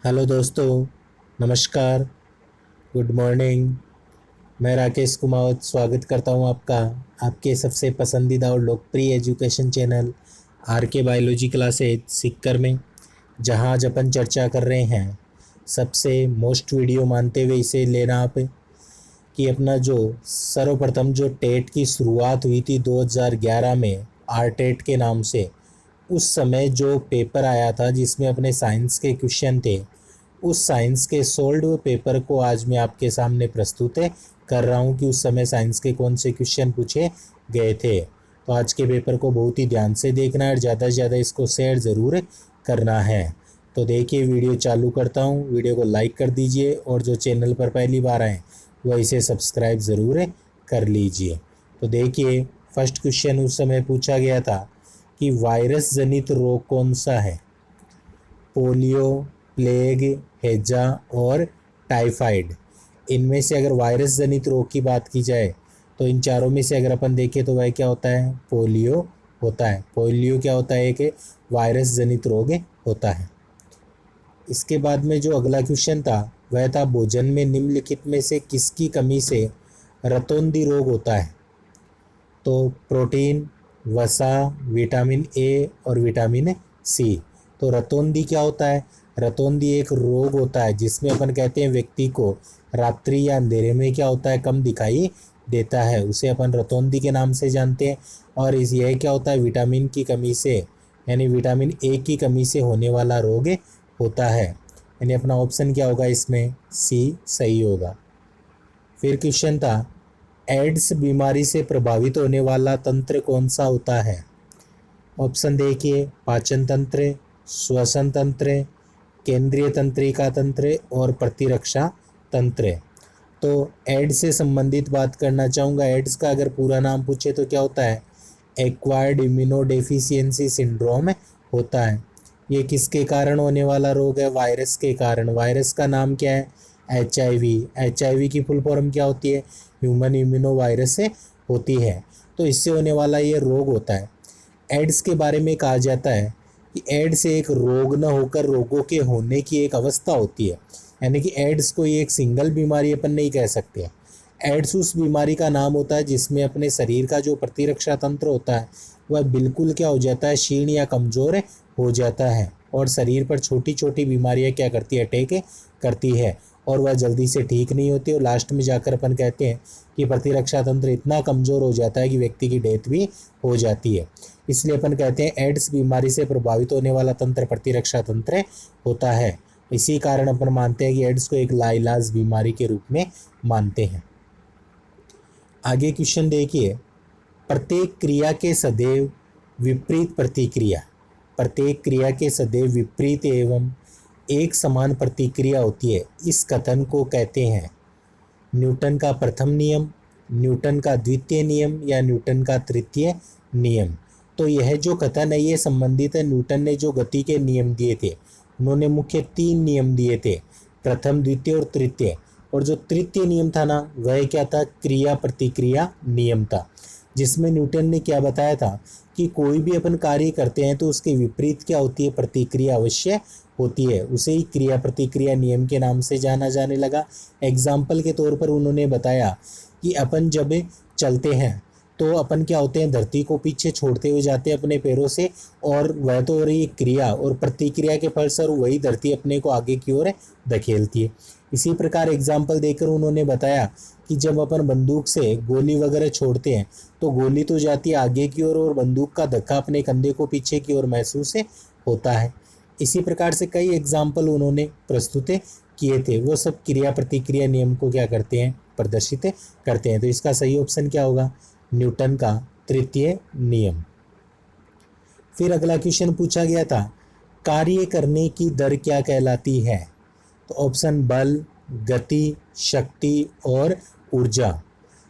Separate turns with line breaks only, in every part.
Hello दोस्तों, नमस्कार, good morning. मैं राकेश कुमावत स्वागत करता हूं आपका आपके सबसे पसंदीदा और लोकप्रिय एजुकेशन चैनल आर के बायोलॉजी क्लासेज सीखकर में, जहां आज अपन चर्चा कर रहे हैं सबसे मोस्ट वीडियो मानते हुए इसे लेना आप कि अपना जो सर्वप्रथम जो टेट की शुरुआत हुई थी 2011 में आर टेट के नाम से। उस समय जो पेपर आया था जिसमें अपने साइंस के क्वेश्चन थे, उस साइंस के सोल्व्ड हुए पेपर को आज मैं आपके सामने प्रस्तुत कर रहा हूं कि उस समय साइंस के कौन से क्वेश्चन पूछे गए थे। तो आज के पेपर को बहुत ही ध्यान से देखना है और ज़्यादा से ज़्यादा इसको शेयर ज़रूर करना है। तो देखिए, वीडियो चालू करता हूं। वीडियो को लाइक कर दीजिए और जो चैनल पर पहली बार आए वह इसे सब्सक्राइब ज़रूर कर लीजिए। तो देखिए, फर्स्ट क्वेश्चन उस समय पूछा गया था कि वायरस जनित रोग कौन सा है। पोलियो, प्लेग, हैजा और टाइफाइड। इनमें से अगर वायरस जनित रोग की बात की जाए तो इन चारों में से अगर अपन देखें तो वह क्या होता है, पोलियो होता है। पोलियो क्या होता है, एक वायरस जनित रोग होता है। इसके बाद में जो अगला क्वेश्चन था वह था भोजन में निम्नलिखित में से किसकी कमी से रतौंधी रोग होता है। तो प्रोटीन, वसा, विटामिन ए और विटामिन सी। तो रतौंधी क्या होता है, रतौंधी एक रोग होता है जिसमें अपन कहते हैं व्यक्ति को रात्रि या अंधेरे में क्या होता है, कम दिखाई देता है, उसे अपन रतौंधी के नाम से जानते हैं। और यह क्या होता है, विटामिन की कमी से यानी विटामिन ए की कमी से होने वाला रोग होता है। यानी अपना ऑप्शन क्या होगा इसमें, सी सही होगा। फिर क्वेश्चन था एड्स बीमारी से प्रभावित होने वाला तंत्र कौन सा होता है। ऑप्शन देखिए, पाचन तंत्र, श्वसन तंत्र, केंद्रीय तंत्रिका तंत्र और प्रतिरक्षा तंत्र। तो एड्स से संबंधित बात करना चाहूँगा। एड्स का अगर पूरा नाम पूछे तो क्या होता है, एक्वायर्ड इम्यूनोडेफिशिएंसी सिंड्रोम होता है। ये किसके कारण होने वाला रोग है, वायरस के कारण। वायरस का नाम क्या है, HIV। HIV की फुल फॉर्म क्या होती है, ह्यूमन इम्यूनो वायरस से होती है। तो इससे होने वाला ये रोग होता है। एड्स के बारे में कहा जाता है कि एड्स एक रोग न होकर रोगों के होने की एक अवस्था होती है। यानी कि एड्स को ये एक सिंगल बीमारी अपन नहीं कह सकते। एड्स उस बीमारी का नाम होता है जिसमें अपने शरीर का जो प्रतिरक्षा तंत्र होता है वह बिल्कुल क्या हो जाता है, क्षीण या कमज़ोर हो जाता है और शरीर पर छोटी छोटी बीमारियां क्या करती है, अटैक करती है और वह जल्दी से ठीक नहीं होती और लास्ट में जाकर अपन कहते हैं कि प्रतिरक्षा तंत्र इतना कमज़ोर हो जाता है कि व्यक्ति की डेथ भी हो जाती है। इसलिए अपन कहते हैं एड्स बीमारी से प्रभावित होने वाला तंत्र प्रतिरक्षा तंत्र होता है। इसी कारण अपन मानते हैं कि एड्स को एक लाइलाज बीमारी के रूप में मानते हैं। आगे क्वेश्चन देखिए, प्रत्येक क्रिया के सदैव विपरीत प्रतिक्रिया। प्रत्येक क्रिया के सदैव विपरीत एवं एक समान प्रतिक्रिया होती है, इस कथन को कहते हैं न्यूटन का प्रथम नियम, न्यूटन का द्वितीय नियम या न्यूटन का तृतीय नियम। तो यह जो कथन है ये संबंधित है, न्यूटन ने जो गति के नियम दिए थे उन्होंने मुख्य 3 नियम दिए थे, प्रथम, द्वितीय और तृतीय। और जो तृतीय नियम था ना वह क्या था, क्रिया प्रतिक्रिया नियम था, जिसमें न्यूटन ने क्या बताया था कि कोई भी अपन कार्य करते हैं तो उसके विपरीत क्या होती है, प्रतिक्रिया अवश्य होती है। उसे ही क्रिया प्रतिक्रिया नियम के नाम से जाना जाने लगा। एग्जाम्पल के तौर पर उन्होंने बताया कि अपन जब चलते हैं तो अपन क्या होते हैं, धरती को पीछे छोड़ते हुए जाते हैं अपने पैरों से, और वह तो हो रही है क्रिया, और प्रतिक्रिया के फलस्वरूप वही धरती अपने को आगे की ओर धकेलती है। इसी प्रकार एग्जाम्पल देकर उन्होंने बताया कि जब अपन बंदूक से गोली वगैरह छोड़ते हैं तो गोली तो जाती है आगे की ओर और बंदूक का धक्का अपने कंधे को पीछे की ओर महसूस होता है। इसी प्रकार से कई एग्जाम्पल उन्होंने प्रस्तुत किए थे, वो सब क्रिया प्रतिक्रिया नियम को क्या करते हैं, प्रदर्शित करते हैं। तो इसका सही ऑप्शन क्या होगा, न्यूटन का तृतीय नियम। फिर अगला क्वेश्चन पूछा गया था कार्य करने की दर क्या कहलाती है। तो ऑप्शन बल, गति, शक्ति और ऊर्जा।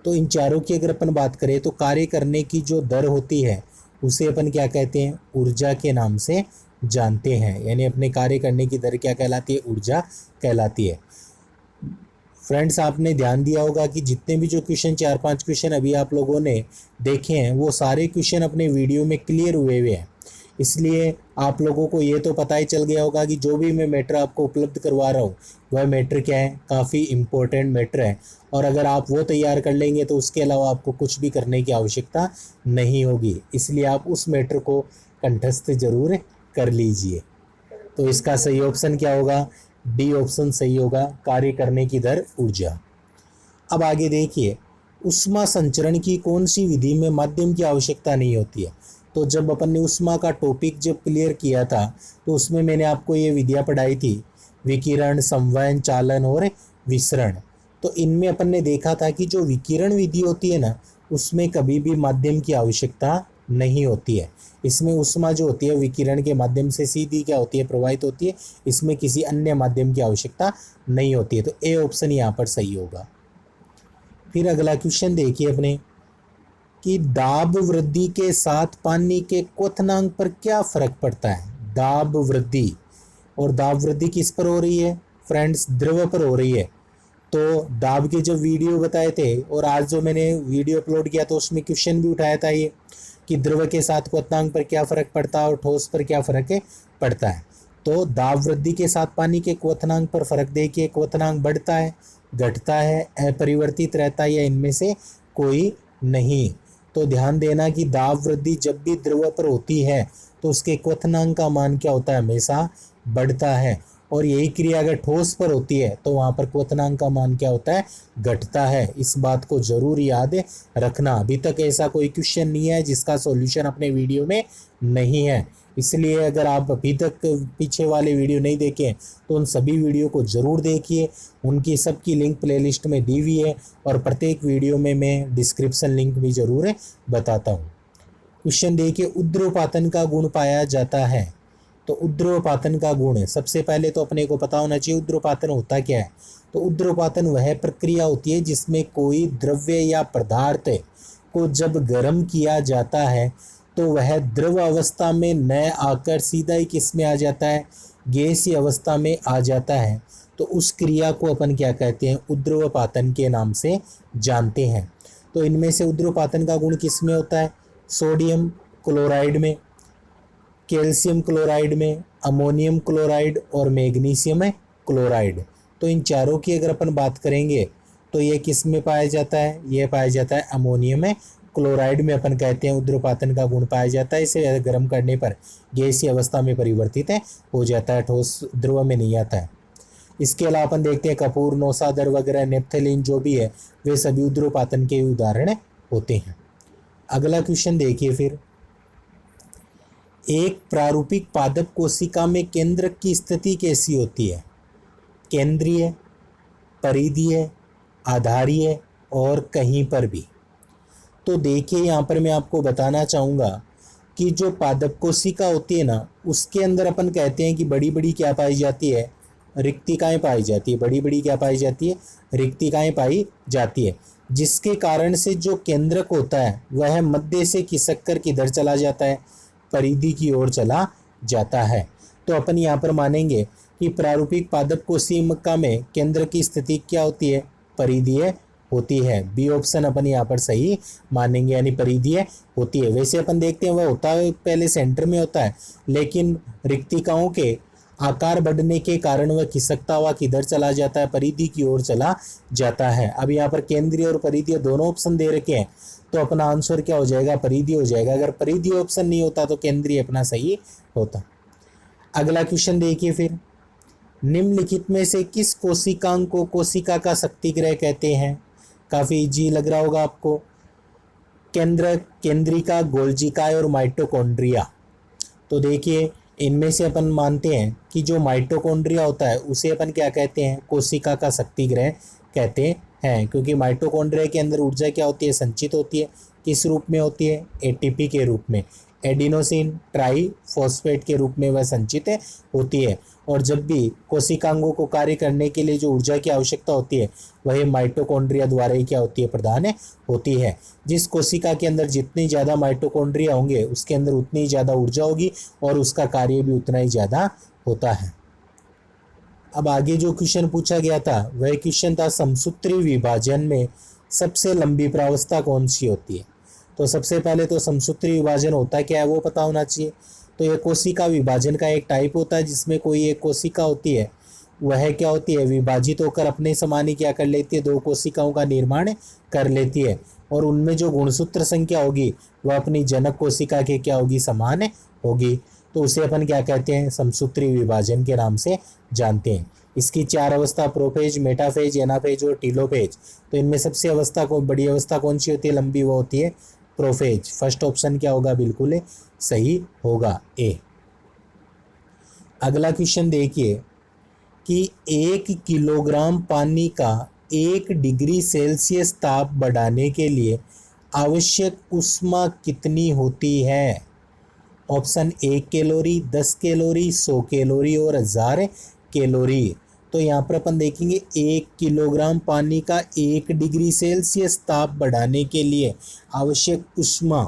तो इन चारों की अगर अपन बात करें तो कार्य करने की जो दर होती है उसे अपन क्या कहते हैं, ऊर्जा के नाम से जानते हैं। यानी अपने कार्य करने की दर क्या कहलाती है, ऊर्जा कहलाती है। फ्रेंड्स, आपने ध्यान दिया होगा कि जितने भी जो क्वेश्चन 4-5 क्वेश्चन अभी आप लोगों ने देखे हैं वो सारे क्वेश्चन अपने वीडियो में क्लियर हुए हैं। इसलिए आप लोगों को ये तो पता ही चल गया होगा कि जो भी मैं मैटर आपको उपलब्ध करवा रहा हूँ वह मैटर क्या है, काफ़ी इम्पोर्टेंट मैटर है। और अगर आप वो तैयार कर लेंगे तो उसके अलावा आपको कुछ भी करने की आवश्यकता नहीं होगी, इसलिए आप उस मैटर को कंठस्थ जरूर कर लीजिए। तो इसका सही ऑप्शन क्या होगा, डी ऑप्शन सही होगा, कार्य करने की दर ऊर्जा। अब आगे देखिए, ऊष्मा संचरण की कौन सी विधि में माध्यम की आवश्यकता नहीं होती है। तो जब अपन ने ऊष्मा का टॉपिक जब क्लियर किया था तो उसमें मैंने आपको ये विधियाँ पढ़ाई थी, विकिरण, संवहन, चालन और विसरण। तो इनमें अपन ने देखा था कि जो विकिरण विधि होती है ना, उसमें कभी भी माध्यम की आवश्यकता नहीं होती है। इसमें ऊष्मा जो होती है विकिरण के माध्यम से सीधी क्या होती है, प्रवाहित होती है। इसमें किसी अन्य माध्यम की आवश्यकता नहीं होती है। तो ए ऑप्शन यहाँ पर सही होगा। फिर अगला क्वेश्चन देखिए अपने कि दाब वृद्धि के साथ पानी के क्वथनांक पर क्या फर्क पड़ता है। दाब वृद्धि, और दाब वृद्धि किस पर हो रही है फ्रेंड्स, द्रव पर हो रही है। तो दाब के जब वीडियो बताए थे और आज जो मैंने वीडियो अपलोड किया तो उसमें क्वेश्चन भी उठाया था ये कि द्रव के साथ क्वथनांक पर क्या फर्क पड़ता है और ठोस पर क्या फर्क पड़ता है। तो दाब वृद्धि के साथ पानी के क्वथनांक पर फर्क देखिए, क्वथनांक बढ़ता है, घटता है, अपरिवर्तित रहता है या इनमें से कोई नहीं। तो ध्यान देना कि दाब वृद्धि जब भी द्रव पर होती है तो उसके क्वथनांक का मान क्या होता है, हमेशा बढ़ता है। और यही क्रिया अगर ठोस पर होती है तो वहाँ पर क्वथनांक का मान क्या होता है, घटता है। इस बात को जरूर याद रखना। अभी तक ऐसा कोई क्वेश्चन नहीं है जिसका सॉल्यूशन अपने वीडियो में नहीं है, इसलिए अगर आप अभी तक पीछे वाले वीडियो नहीं देखें तो उन सभी वीडियो को ज़रूर देखिए। उनकी सबकी लिंक प्लेलिस्ट में दी हुई है और प्रत्येक वीडियो में मैं डिस्क्रिप्शन लिंक भी ज़रूर बताता हूँ। क्वेश्चन देखिए, उद्रोपातन का गुण पाया जाता है। तो उद्रोपातन का गुण है, सबसे पहले तो अपने को पता होना चाहिए उद्रोपातन होता क्या है। तो उद्रोपातन वह प्रक्रिया होती है जिसमें कोई द्रव्य या पदार्थ को जब गर्म किया जाता है तो वह द्रव अवस्था में न आकर सीधा ही किस में आ जाता है, गैसीय अवस्था में आ जाता है। तो उस क्रिया को अपन क्या कहते हैं, उद्रोपातन के नाम से जानते हैं। तो इनमें से उद्रोपातन का गुण किस में होता है, सोडियम क्लोराइड में, कैल्शियम क्लोराइड में, अमोनियम क्लोराइड और मैग्नीशियम क्लोराइड। तो इन चारों की अगर अपन बात करेंगे तो ये किस में पाया जाता है, ये पाया जाता है अमोनियम क्लोराइड में। अपन कहते हैं उद्रोपातन का गुण पाया जाता है। इसे गर्म करने पर गैसीय अवस्था में परिवर्तित हो जाता है, ठोस द्रव में नहीं आता है। इसके अलावा अपन देखते हैं कपूर, नौसादर वगैरह, नेप्थलीन जो भी है वे सभी उद्रोपातन के उदाहरण होते हैं। अगला क्वेश्चन देखिए फिर, एक प्रारूपिक पादप कोशिका में केंद्रक की स्थिति कैसी होती है, केंद्रीय, परिधीय, आधारीय और कहीं पर भी। तो देखिए यहाँ पर मैं आपको बताना चाहूँगा कि जो पादप कोशिका होती है ना, उसके अंदर अपन कहते हैं कि बड़ी बड़ी क्या पाई जाती है, रिक्तिकाएँ पाई जाती है। बड़ी बड़ी क्या पाई जाती है, रिक्तिकाएँ पाई जाती है, जिसके कारण से जो केंद्रक होता है वह मध्य से खिसक कर किधर चला जाता है, परिधि की ओर चला जाता है। तो अपन यहाँ पर मानेंगे कि प्रारूपिक पादप कोशिका में केंद्र की स्थिति क्या होती है, परिधीय होती है। बी ऑप्शन अपन यहाँ पर सही मानेंगे, यानी परिधीय होती है। वैसे अपन देखते हैं वह होता है पहले सेंटर में होता है, लेकिन रिक्तिकाओं के आकार बढ़ने के कारण वह खिसकता हुआ किधर चला जाता है, परिधि की ओर चला जाता है। अब यहाँ पर केंद्रीय और परिधीय दोनों ऑप्शन दे रखे हैं, तो अपना आंसर क्या हो जाएगा, परिधि हो जाएगा। अगर परिधि ऑप्शन नहीं होता तो केंद्रीय अपना सही होता। अगला क्वेश्चन देखिए फिर, निम्नलिखित में से किस कोशिकांग को कोशिका का शक्तिग्रह कहते हैं। काफ़ी इजी लग रहा होगा आपको। केंद्र, केंद्रिका, गोल्जिकाय और माइटोकॉन्ड्रिया। तो देखिए इनमें से अपन मानते हैं कि जो माइटोकॉन्ड्रिया होता है उसे अपन क्या कहते हैं, कोशिका का शक्तिग्रह कहते हैं, क्योंकि माइटोकॉन्ड्रिया के अंदर ऊर्जा क्या होती है, संचित होती है। किस रूप में होती है, एटीपी के रूप में, एडिनोसिन ट्राइफॉस्फेट के रूप में वह संचित होती है। और जब भी कोशिकांगों को कार्य करने के लिए जो ऊर्जा की आवश्यकता होती है वह माइटोकॉन्ड्रिया द्वारा ही क्या होती है, प्रदान होती है। जिस कोशिका के अंदर जितनी ज़्यादा माइटोकॉन्ड्रिया होंगे उसके अंदर उतनी ज़्यादा ऊर्जा होगी और उसका कार्य भी उतना ही ज़्यादा होता है। अब आगे जो क्वेश्चन पूछा गया था वह क्वेश्चन था, समसूत्री विभाजन में सबसे लंबी प्रावस्था कौन सी होती है। तो सबसे पहले तो समसूत्री विभाजन होता क्या है वो पता होना चाहिए। तो ये कोशिका विभाजन का एक टाइप होता है जिसमें कोई एक कोशिका होती है, वह क्या होती है, विभाजित होकर अपने समान ही क्या कर लेती है, दो कोशिकाओं का निर्माण कर लेती है, और उनमें जो गुणसूत्र संख्या होगी वह अपनी जनक कोशिका के क्या होगी, समान होगी। तो उसे अपन क्या कहते हैं, समसूत्री विभाजन के नाम से जानते हैं। इसकी चार अवस्था, प्रोफेज, मेटाफेज, एनाफेज और टीलोफेज। तो इनमें सबसे अवस्था को बड़ी अवस्था कौन सी होती है, लंबी, वो होती है प्रोफेज। फर्स्ट ऑप्शन क्या होगा, बिल्कुल सही होगा, ए। अगला क्वेश्चन देखिए कि 1 किलोग्राम पानी का 1 डिग्री सेल्सियस ताप बढ़ाने के लिए आवश्यक ऊष्मा कितनी होती है। ऑप्शन 1 कैलोरी, 10 कैलोरी, 100 कैलोरी और 1000 कैलोरी। तो यहाँ पर अपन देखेंगे 1 किलोग्राम पानी का 1 डिग्री सेल्सियस ताप बढ़ाने के लिए आवश्यक ऊष्मा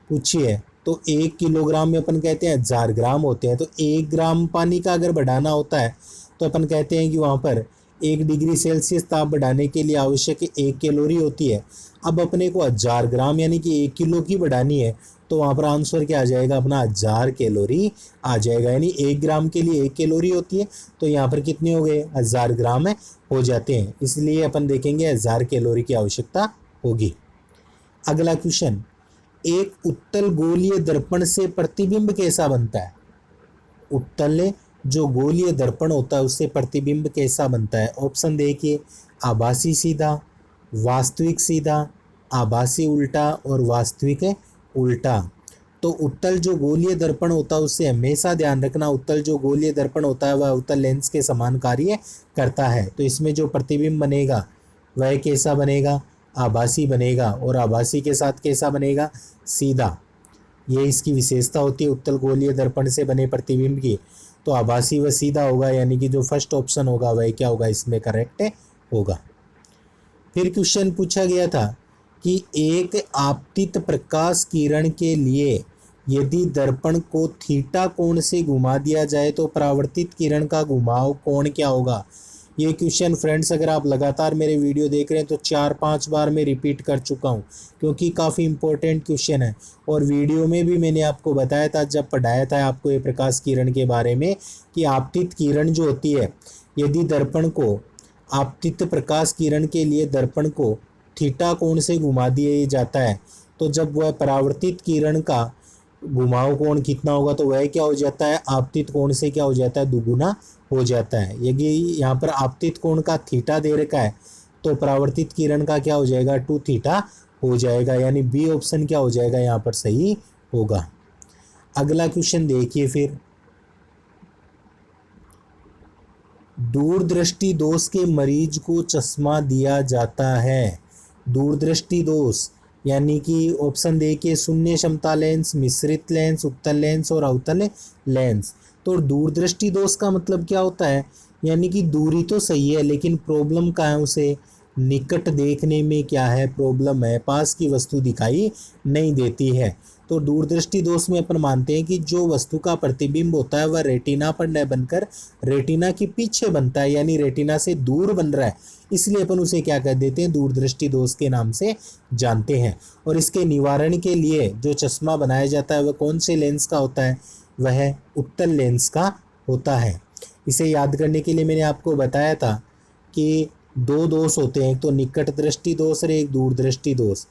पूछिए। तो 1 किलोग्राम में अपन कहते हैं 1000 ग्राम होते हैं। तो 1 ग्राम पानी का अगर बढ़ाना होता है तो अपन कहते हैं कि वहाँ पर 1 डिग्री सेल्सियस ताप बढ़ाने के लिए आवश्यक 1 कैलोरी होती है। अब अपने को 1000 ग्राम यानी कि 1 किलो की बढ़ानी है, तो वहाँ पर आंसर क्या आ जाएगा, अपना 1000 कैलोरी आ जाएगा। यानी 1 ग्राम के लिए 1 कैलोरी होती है, तो यहाँ पर कितने हो गए, 1000 ग्राम हो जाते हैं। इसलिए अपन देखेंगे 1000 कैलोरी की आवश्यकता होगी। अगला क्वेश्चन, एक उत्तल गोलीय दर्पण से प्रतिबिंब कैसा बनता है। उत्तल जो गोलीय दर्पण होता है उससे प्रतिबिंब कैसा बनता है। ऑप्शन देखिए, आभासी सीधा, वास्तविक सीधा, आभासी उल्टा और वास्तविक उल्टा। तो उत्तल जो गोलीय दर्पण होता है उससे हमेशा ध्यान रखना, उत्तल जो गोलीय दर्पण होता है वह उत्तल लेंस के समान कार्य करता है। तो इसमें जो प्रतिबिंब बनेगा वह कैसा बनेगा, आभासी बनेगा, और आभासी के साथ कैसा बनेगा, सीधा। ये इसकी विशेषता होती है उत्तल गोलीय दर्पण से बने प्रतिबिंब की। तो आभासी व सीधा होगा, यानी कि जो फर्स्ट ऑप्शन होगा वह क्या होगा, इसमें करेक्ट होगा। फिर क्वेश्चन पूछा गया था कि एक आपतित प्रकाश किरण के लिए यदि दर्पण को थीटा कोण से घुमा दिया जाए तो परावर्तित किरण का घुमाव कोण क्या होगा। ये क्वेश्चन फ्रेंड्स अगर आप लगातार मेरे वीडियो देख रहे हैं तो 4-5 बार मैं रिपीट कर चुका हूँ, क्योंकि काफ़ी इंपॉर्टेंट क्वेश्चन है। और वीडियो में भी मैंने आपको बताया था, जब पढ़ाया था आपको ये प्रकाश किरण के बारे में, कि आपतित किरण जो होती है, यदि दर्पण को, आपतित प्रकाश किरण के लिए दर्पण को थीटा कोण से घुमा दिया जाता है, तो जब वह परावर्तित किरण का घुमाव कोण कितना होगा, तो वह क्या हो जाता है, आपतित कोण से क्या हो जाता है, दुगुना हो जाता है। यदि यहाँ पर आपतित कोण का थीटा दे रखा है तो परावर्तित किरण का क्या हो जाएगा, 2 थीटा हो जाएगा। यानी बी ऑप्शन क्या हो जाएगा, यहाँ पर सही होगा। अगला क्वेश्चन देखिए, फिर दूरदृष्टि दोष के मरीज को चश्मा दिया जाता है। दूरदृष्टि दोष यानी कि ऑप्शन देखिए, शून्य क्षमता लेंस, मिश्रित लेंस, उत्तल लेंस और अवतल लेंस। तो दूरदृष्टि दोष का मतलब क्या होता है, यानी कि दूरी तो सही है लेकिन प्रॉब्लम क्या है, उसे निकट देखने में क्या है, प्रॉब्लम है, पास की वस्तु दिखाई नहीं देती है। तो दूरदृष्टि दोष में अपन मानते हैं कि जो वस्तु का प्रतिबिंब होता है वह रेटिना पर न बनकर रेटिना के पीछे बनता है, यानी रेटिना से दूर बन रहा है, इसलिए अपन उसे क्या कह देते हैं, दूरदृष्टि दोष के नाम से जानते हैं। और इसके निवारण के लिए जो चश्मा बनाया जाता है वह कौन से लेंस का होता है, वह उत्तल लेंस का होता है। इसे याद करने के लिए मैंने आपको बताया था कि 2 दोष होते हैं, एक तो निकट दृष्टि दोष और एक दूर दृष्टि दोष।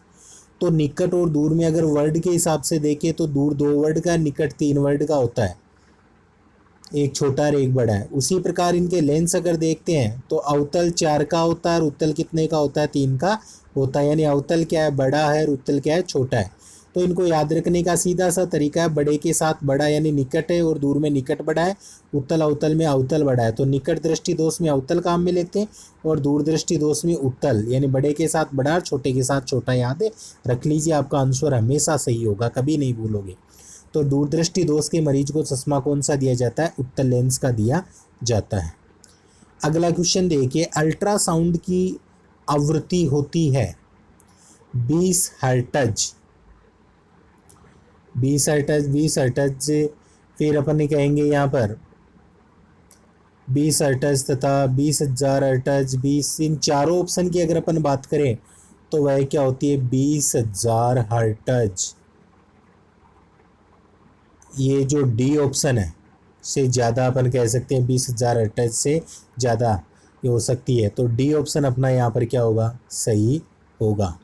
तो निकट और दूर में अगर वर्ड के हिसाब से देखें तो दूर 2 वर्ड का, निकट 3 वर्ड का होता है, एक छोटा और एक बड़ा है। उसी प्रकार इनके लेंस अगर देखते हैं तो अवतल 4 का होता है और उत्तल कितने का होता है, 3 का होता है। यानी अवतल क्या है, बड़ा है, और उत्तल क्या है, छोटा है। तो इनको याद रखने का सीधा सा तरीका है, बड़े के साथ बड़ा यानी निकट है, और दूर में निकट बड़ा है, उत्तल अवतल में अवतल बड़ा है। तो निकट दृष्टि दोष में अवतल काम में लेते हैं और दूर दृष्टि दोष में उत्तल, यानी बड़े के साथ बड़ा और छोटे के साथ छोटा। याद रख लीजिए, आपका आंसर हमेशा सही होगा, कभी नहीं भूलोगे। तो दूरदृष्टि दोष के मरीज को चश्मा कौन सा दिया जाता है, उत्तल लेंस का दिया जाता है। अगला क्वेश्चन देखिए, अल्ट्रासाउंड की आवृत्ति होती है 20 हर्ट्ज। 20 हर्ट्ज, 20 हर्ट्ज, फिर अपन कहेंगे यहाँ पर 20 हर्ट्ज तथा 20,000 हर्ट्ज, 20, इन चारों ऑप्शन की अगर अपन बात करें तो वह क्या होती है, 20,000 हर्ट्ज। ये जो डी ऑप्शन है से ज़्यादा अपन कह सकते हैं 20,000 अटैच से ज़्यादा ये हो सकती है, तो डी ऑप्शन अपना यहाँ पर क्या होगा, सही होगा।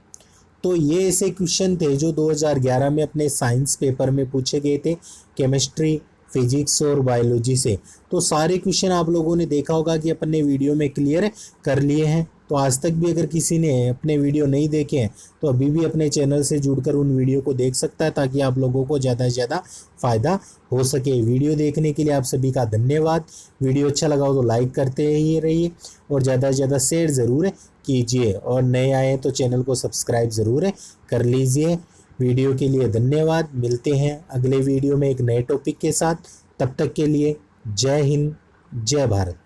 तो ये ऐसे क्वेश्चन थे जो 2011 में अपने साइंस पेपर में पूछे गए थे, केमिस्ट्री, फिजिक्स और बायोलॉजी से। तो सारे क्वेश्चन आप लोगों ने देखा होगा कि अपन ने वीडियो में क्लियर कर लिए हैं। तो आज तक भी अगर किसी ने अपने वीडियो नहीं देखे हैं तो अभी भी अपने चैनल से जुड़कर उन वीडियो को देख सकता है, ताकि आप लोगों को ज़्यादा से ज़्यादा फ़ायदा हो सके। वीडियो देखने के लिए आप सभी का धन्यवाद। वीडियो अच्छा लगा हो तो लाइक करते ही रहिए और ज़्यादा से ज़्यादा शेयर ज़रूर कीजिए, और नए आए हैं तो चैनल को सब्सक्राइब ज़रूर कर लीजिए। वीडियो के लिए धन्यवाद। मिलते हैं अगले वीडियो में एक नए टॉपिक के साथ। तब तक के लिए जय हिंद, जय भारत।